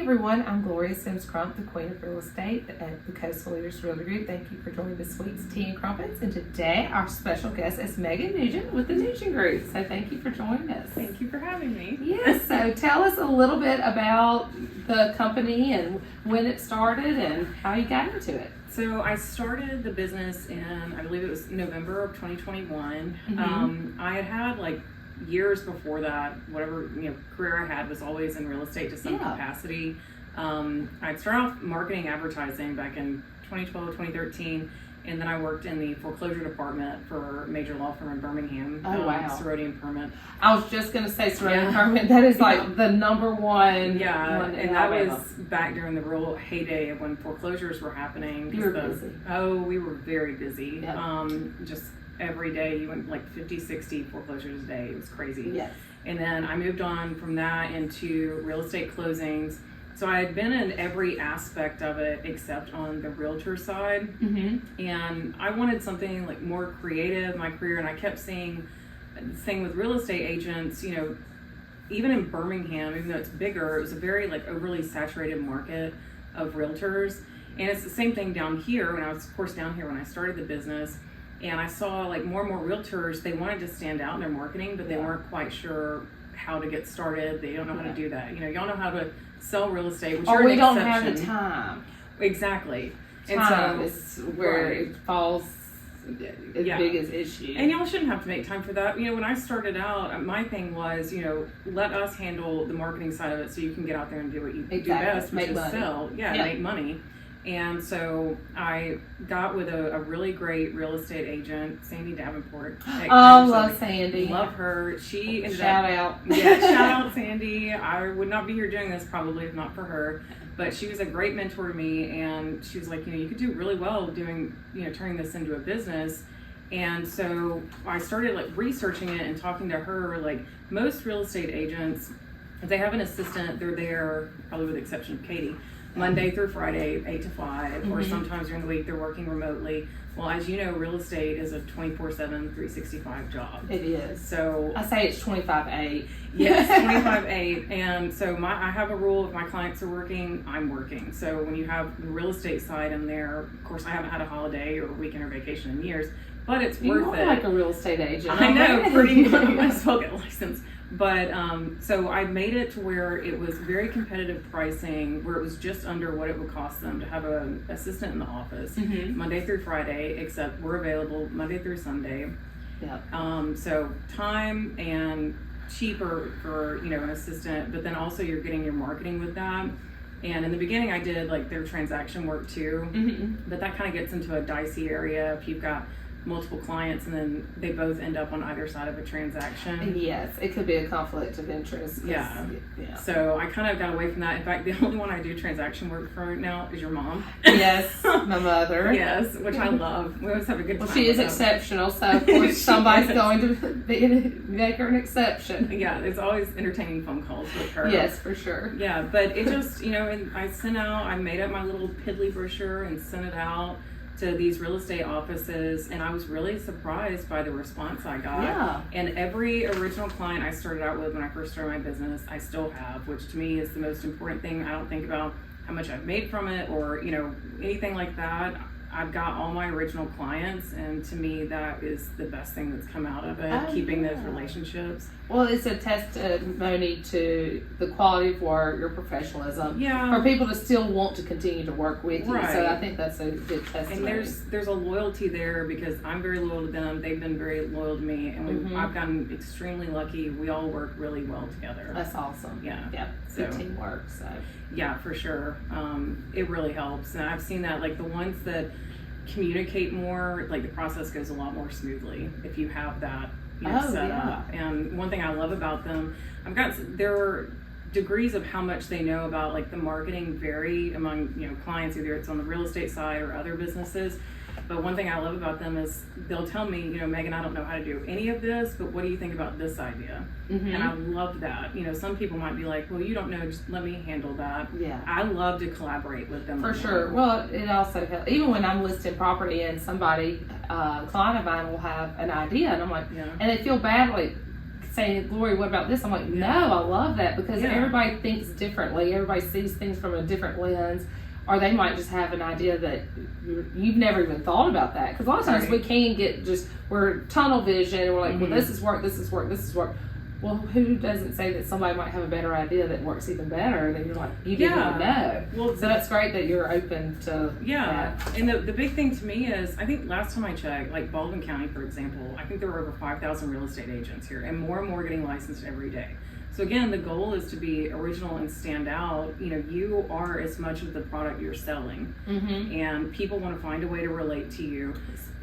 everyone, I'm Gloria Sims Crump, the Queen of Real Estate at the Coastal Leaders Realty Group. Thank you for joining this week's Tea and Crumpets. And today our special guest is Megan Noojin with the Noojin Group. So thank you for joining us. Thank you for having me. Yes, so tell us a little bit about the company and when it started and how you got into it. So I started the business in, I believe it was November of 2021. I had like years before that, whatever career I had was always in real estate to some capacity. I'd started off marketing advertising back in 2012, 2013, and then I worked in the foreclosure department for a major law firm in Birmingham. Sorority Permit. I was just going to say Sorority Permit. That is like the number one. Yeah, one in and that Alabama. was back during the real heyday of when foreclosures were happening. You were busy. Oh, we were very busy. Yep. Just every day you went like 50, 60 foreclosures a day. It was crazy. Yes. And then I moved on from that into real estate closings. So I had been in every aspect of it except on the realtor side. And I wanted something like more creative in my career. And I kept seeing the thing with real estate agents, even in Birmingham, even though it's bigger, it was a very like overly saturated market of realtors. And it's the same thing down here when I was, of course, down here when I started the business. And I saw like more and more realtors, they wanted to stand out in their marketing, but they weren't quite sure how to get started. They don't know how to do that. Y'all know how to sell real estate, which or you're we an don't exception. have the time. Exactly. Time and is where it falls as big as issue. And y'all shouldn't have to make time for that. When I started out, my thing was, let us handle the marketing side of it so you can get out there and do what you do best, which is sell. Make money. And so I got with a really great real estate agent, Sandy Davenport. Love Sandy. Love her. She ended shout out. Yeah, shout out Sandy. I would not be here doing this probably if not for her. But she was a great mentor to me, and she was like, you could do really well doing, turning this into a business. And so I started like researching it and talking to her. Like most real estate agents, if they have an assistant, they're there, probably with the exception of Katie, Monday through Friday, 8 to 5, or sometimes during the week they're working remotely. Well, as you know, real estate is a 24/7, 365 job. It is. So I say it's 25/8. Yes, 25/8. And so I have a rule: if my clients are working, I'm working. So when you have the real estate side in there, of course, I haven't had a holiday or weekend or vacation in years, but it's worth it. Like a real estate agent. I know, pretty much. I might as well get a license. But so I made it to where it was very competitive pricing, where it was just under what it would cost them to have an assistant in the office Monday through Friday, except we're available Monday through Sunday. Yep. So time and cheaper for an assistant, but then also you're getting your marketing with that. And in the beginning, I did like their transaction work too, but that kind of gets into a dicey area if you've got multiple clients and then they both end up on either side of a transaction. Yes, it could be a conflict of interest. Yeah. So I kind of got away from that. In fact, the only one I do transaction work for right now is your mom. Yes, my mother. Yes, which I love. We always have a good time. Well, she is exceptional, so of course somebody's going to make her an exception. Yeah, it's always entertaining phone calls with her. Yes, for sure. Yeah, but it just, and I made up my little piddly brochure and sent it out to these real estate offices, and I was really surprised by the response I got. Yeah. And every original client I started out with when I first started my business, I still have, which to me is the most important thing. I don't think about how much I've made from it or, anything like that. I've got all my original clients, and to me, that is the best thing that's come out of it, keeping those relationships. Well, it's a testimony to the quality of work, your professionalism. Yeah. For people to still want to continue to work with you. Right. So I think that's a good testimony. And there's a loyalty there because I'm very loyal to them. They've been very loyal to me, and I've gotten extremely lucky. We all work really well together. That's awesome. Yeah. Yep. Good teamwork. So. Yeah, for sure. It really helps. And I've seen that, like the ones that communicate more, like the process goes a lot more smoothly if you have that set up. And one thing I love about them, there are degrees of how much they know about like the marketing vary among clients, either it's on the real estate side or other businesses. But one thing I love about them is they'll tell me, Megan, I don't know how to do any of this, but what do you think about this idea? And I love that. Some people might be like, well, you don't know, just let me handle that. Yeah. I love to collaborate with them. For sure. Well, it also helps. Even when I'm listing property and somebody, client of mine will have an idea, and I'm like, and they feel bad, like, saying, Glory, what about this? I'm like, no, I love that, because everybody thinks differently. Everybody sees things from a different lens, or they might just have an idea that you've never even thought about that. Because a lot of times we can get we're tunnel vision, and we're like, well, this is work, this is work, this is work. Well, who doesn't say that somebody might have a better idea that works even better, and then you're like, you didn't even know. Well, so that's great that you're open to that. And the big thing to me is, I think last time I checked, like Baldwin County, for example, I think there were over 5,000 real estate agents here, and more getting licensed every day. So again, the goal is to be original and stand out. You know, you are as much of the product you're selling, and people want to find a way to relate to you.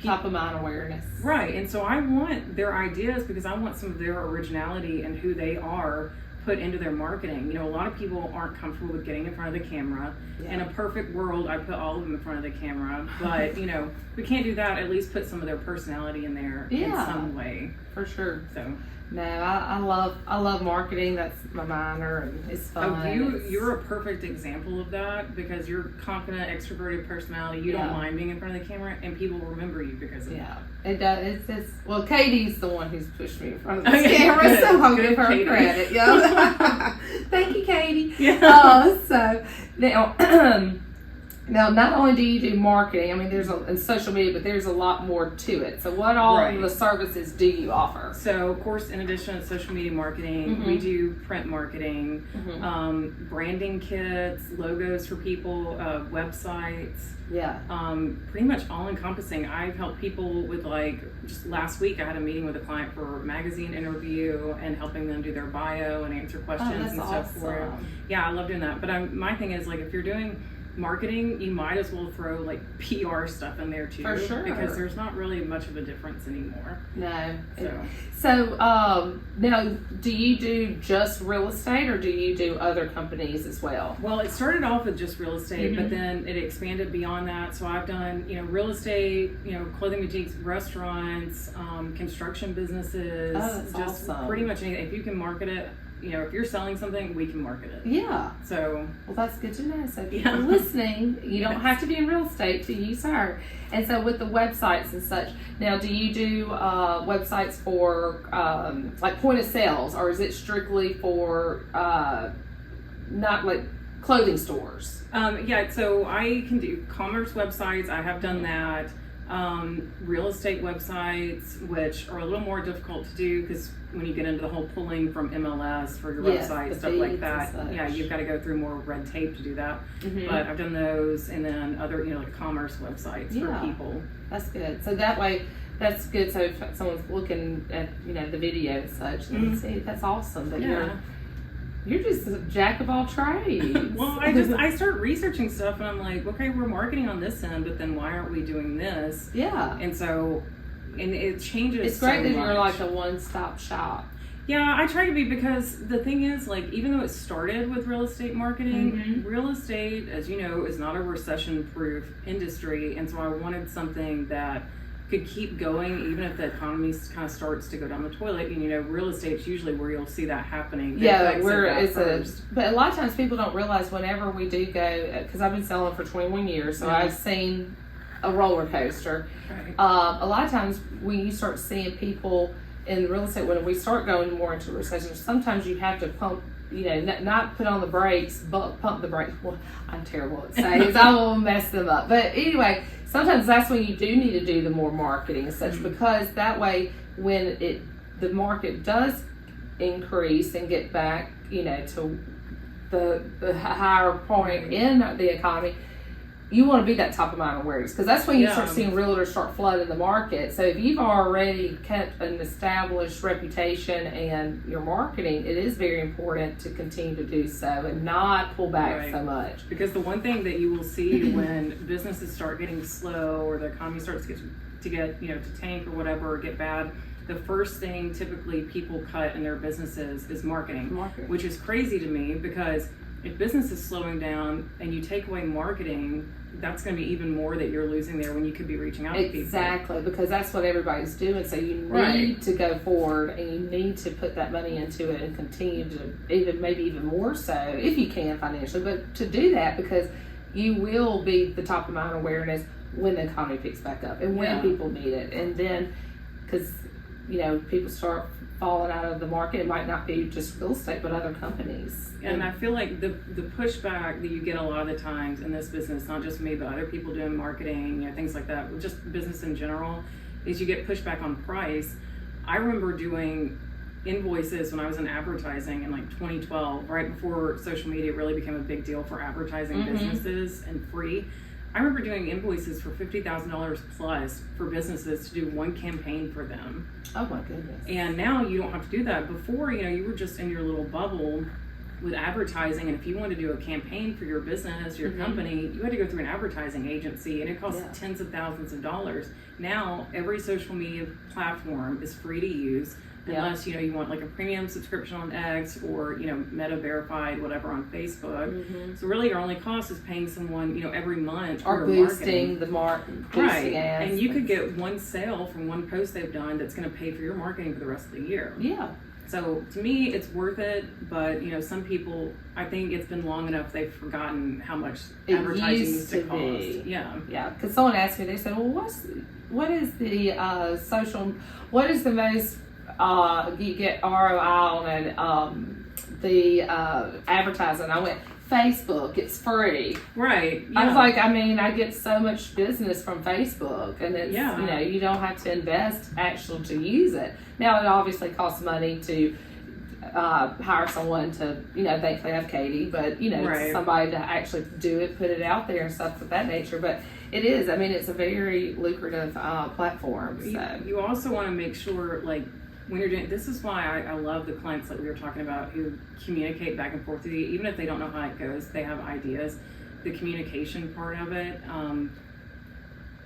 Top of mind awareness. Right, and so I want their ideas, because I want some of their originality and who they are put into their marketing. You know, a lot of people aren't comfortable with getting in front of the camera. In a perfect world, I put all of them in front of the camera, but you know, we can't do that. At least put some of their personality in there in some way. For sure. So. No, I love marketing. That's my minor, and it's fun. Oh, you're a perfect example of that, because you're confident, extroverted personality. You don't mind being in front of the camera, and people remember you because of that. It does. It's just, well, Katie's the one who's pushed me in front of the camera, so I'll give her Katie. credit. Yeah. Thank you, Katie. Yeah. So now, not only do you do marketing, I mean, and social media, but there's a lot more to it. So what all of the services do you offer? So, of course, in addition to social media marketing, we do print marketing, branding kits, logos for people, websites. Yeah. Pretty much all encompassing. I've helped people with, like, just last week I had a meeting with a client for a magazine interview and helping them do their bio and answer questions and stuff for it. Yeah, I love doing that. But my thing is, like, if you're doing marketing, you might as well throw like PR stuff in there too, for sure, because there's not really much of a difference anymore. No. So now, do you do just real estate, or do you do other companies as well? Well, it started off with just real estate, but then it expanded beyond that. So I've done, you know, real estate, you know, clothing boutiques, restaurants, construction businesses, just pretty much anything. If you can market it, you know, if you're selling something, we can market it. Yeah. So. Well, that's good to know. So if you're listening, you don't have to be in real estate to use her. And so with the websites and such, now do you do websites for like point of sales, or is it strictly for not like clothing stores? Yeah, so I can do commerce websites. I have done that. Real estate websites, which are a little more difficult to do, because when you get into the whole pulling from MLS for your website, stuff like that, you've got to go through more red tape to do that. But I've done those, and then other, you know, like commerce websites for people. That's good. So that way, that's good. So if someone's looking at, you know, the video and such, and see, that's awesome. But you're just a jack of all trades. Well, I start researching stuff, and I'm like, okay, we're marketing on this end, but then why aren't we doing this? Yeah. And so, and it changes. It's great that you're like a one-stop shop. Yeah, I try to be, because the thing is, like, even though it started with real estate marketing, real estate, as you know, is not a recession-proof industry, and so I wanted something that could keep going even if the economy kind of starts to go down the toilet. And you know, real estate's usually where you'll see that happening. But a lot of times people don't realize, whenever we do go, because I've been selling for 21 years, so I've seen a roller coaster. A lot of times when you start seeing people in real estate, when we start going more into recession, sometimes you have to pump, you know, not put on the brakes, but pump the brakes. Well, I'm terrible at saying it. I will mess them up. But anyway, sometimes that's when you do need to do the more marketing and such, because that way, when the market does increase and get back, you know, to the higher point in the economy, you want to be that top of mind awareness, because that's when you start seeing realtors start flooding the market. So if you've already kept an established reputation and your marketing, it is very important to continue to do so and not pull back so much. Because the one thing that you will see when businesses start getting slow, or the economy starts to get, you know, to tank or whatever, or get bad, the first thing typically people cut in their businesses is marketing. Which is crazy to me, because if business is slowing down and you take away marketing, that's going to be even more that you're losing there, when you could be reaching out to people. Exactly, because that's what everybody's doing. So you need to go forward, and you need to put that money into it and continue to maybe even more so, if you can financially, but to do that, because you will be the top of mind awareness when the economy picks back up and when people need it. And then, because people start falling out of the market. It might not be just real estate, but other companies. And I feel like the pushback that you get a lot of the times in this business, not just me, but other people doing marketing, things like that, just business in general, is you get pushback on price. I remember doing invoices when I was in advertising in like 2012, right before social media really became a big deal for advertising businesses and free. I remember doing invoices for $50,000 plus for businesses to do one campaign for them. Oh my goodness. And now you don't have to do that. Before, you were just in your little bubble with advertising, and if you wanted to do a campaign for your business, your company, you had to go through an advertising agency, and it cost tens of thousands of dollars. Now, every social media platform is free to use, unless you want like a premium subscription on X or Meta verified whatever on Facebook. So really your only cost is paying someone every month or boosting the marketing, right? And you could get one sale from one post they've done that's going to pay for your marketing for the rest of the year. So to me, it's worth it, but some people, I think it's been long enough they've forgotten how much advertising used to cost. Yeah. Because someone asked me, they said, "Well, what is the social? What is the most you get ROI on the advertising?" I went, Facebook, it's free. Right. I was like, I get so much business from Facebook, and it's, you don't have to invest actually to use it. Now, it obviously costs money to hire someone to, thankfully I have Katie, but, somebody to actually do it, put it out there and stuff of that nature. But it is, it's a very lucrative platform. So. You also want to make sure, like, when you're doing, this is why I love the clients that we were talking about who communicate back and forth with you, even if they don't know how it goes, they have ideas. The communication part of it,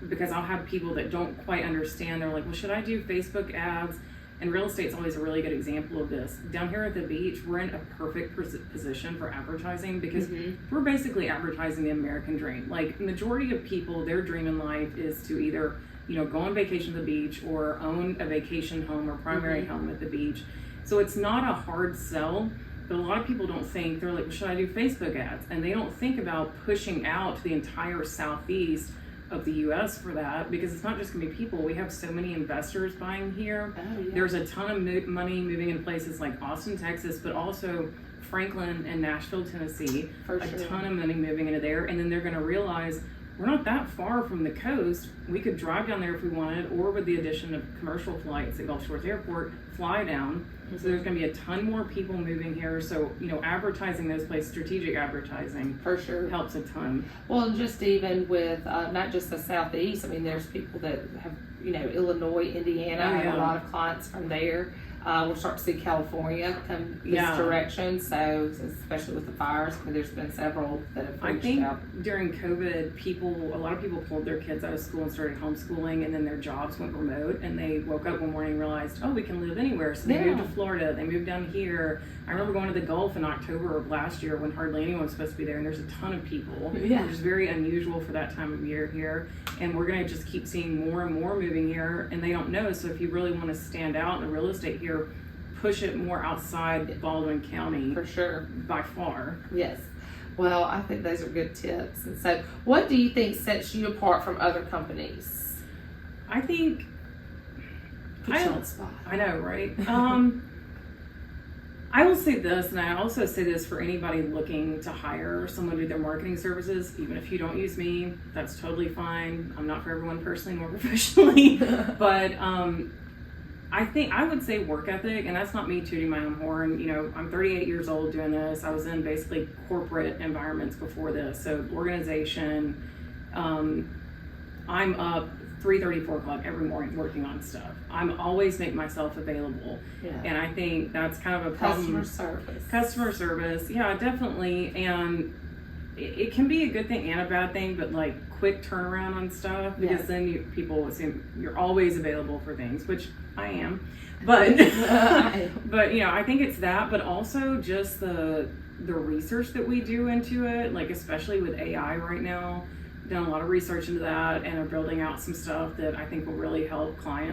because I'll have people that don't quite understand. They're like, well, should I do Facebook ads? And real estate's always a really good example of this. Down here at the beach, we're in a perfect position for advertising because we're basically advertising the American dream. Like, majority of people, their dream in life is to either go on vacation to the beach or own a vacation home or primary home at the beach. So it's not a hard sell, but a lot of people don't think, they're like, well, should I do Facebook ads? And they don't think about pushing out to the entire southeast of the U.S. for that, because it's not just going to be people. We have so many investors buying here. There's a ton of money moving in places like Austin, Texas, but also Franklin and Nashville, Tennessee. A ton of money moving into there. And then they're going to realize, we're not that far from the coast. We could drive down there if we wanted, or with the addition of commercial flights at Gulf Shores Airport, fly down. So there's going to be a ton more people moving here. So, advertising those places, strategic advertising, for sure, helps a ton. Well, just even with not just the Southeast, there's people that have, Illinois, Indiana, I have a lot of clients from there. We'll start to see California come this direction, so especially with the fires, there's been several that have reached out. During COVID, a lot of people pulled their kids out of school and started homeschooling, and then their jobs went remote, and they woke up one morning and realized, we can live anywhere. So they moved to Florida, they moved down here. I remember going to the Gulf in October of last year when hardly anyone's supposed to be there, and there's a ton of people, which is very unusual for that time of year here. And we're going to just keep seeing more and more moving here, and they don't know. So if you really want to stand out in real estate here, push it more outside Baldwin County. For sure. By far. Yes. Well, I think those are good tips. And so what do you think sets you apart from other companies? I think... Put you on the spot. I know, right? I will say this, and I also say this for anybody looking to hire someone to do their marketing services. Even if you don't use me, that's totally fine. I'm not for everyone personally nor professionally. But I would say work ethic, and that's not me tooting my own horn. I'm 38 years old doing this. I was in basically corporate environments before this. So organization, I'm up 3:30, 4 o'clock every morning working on stuff. I'm always make myself available. And I think that's kind of a problem. Customer service. Yeah, definitely. And it can be a good thing and a bad thing, but like quick turnaround on stuff, because then people assume you're always available for things, which I am. But but I think it's that, but also just the research that we do into it, like especially with AI right now. Done a lot of research into that and are building out some stuff that I think will really help clients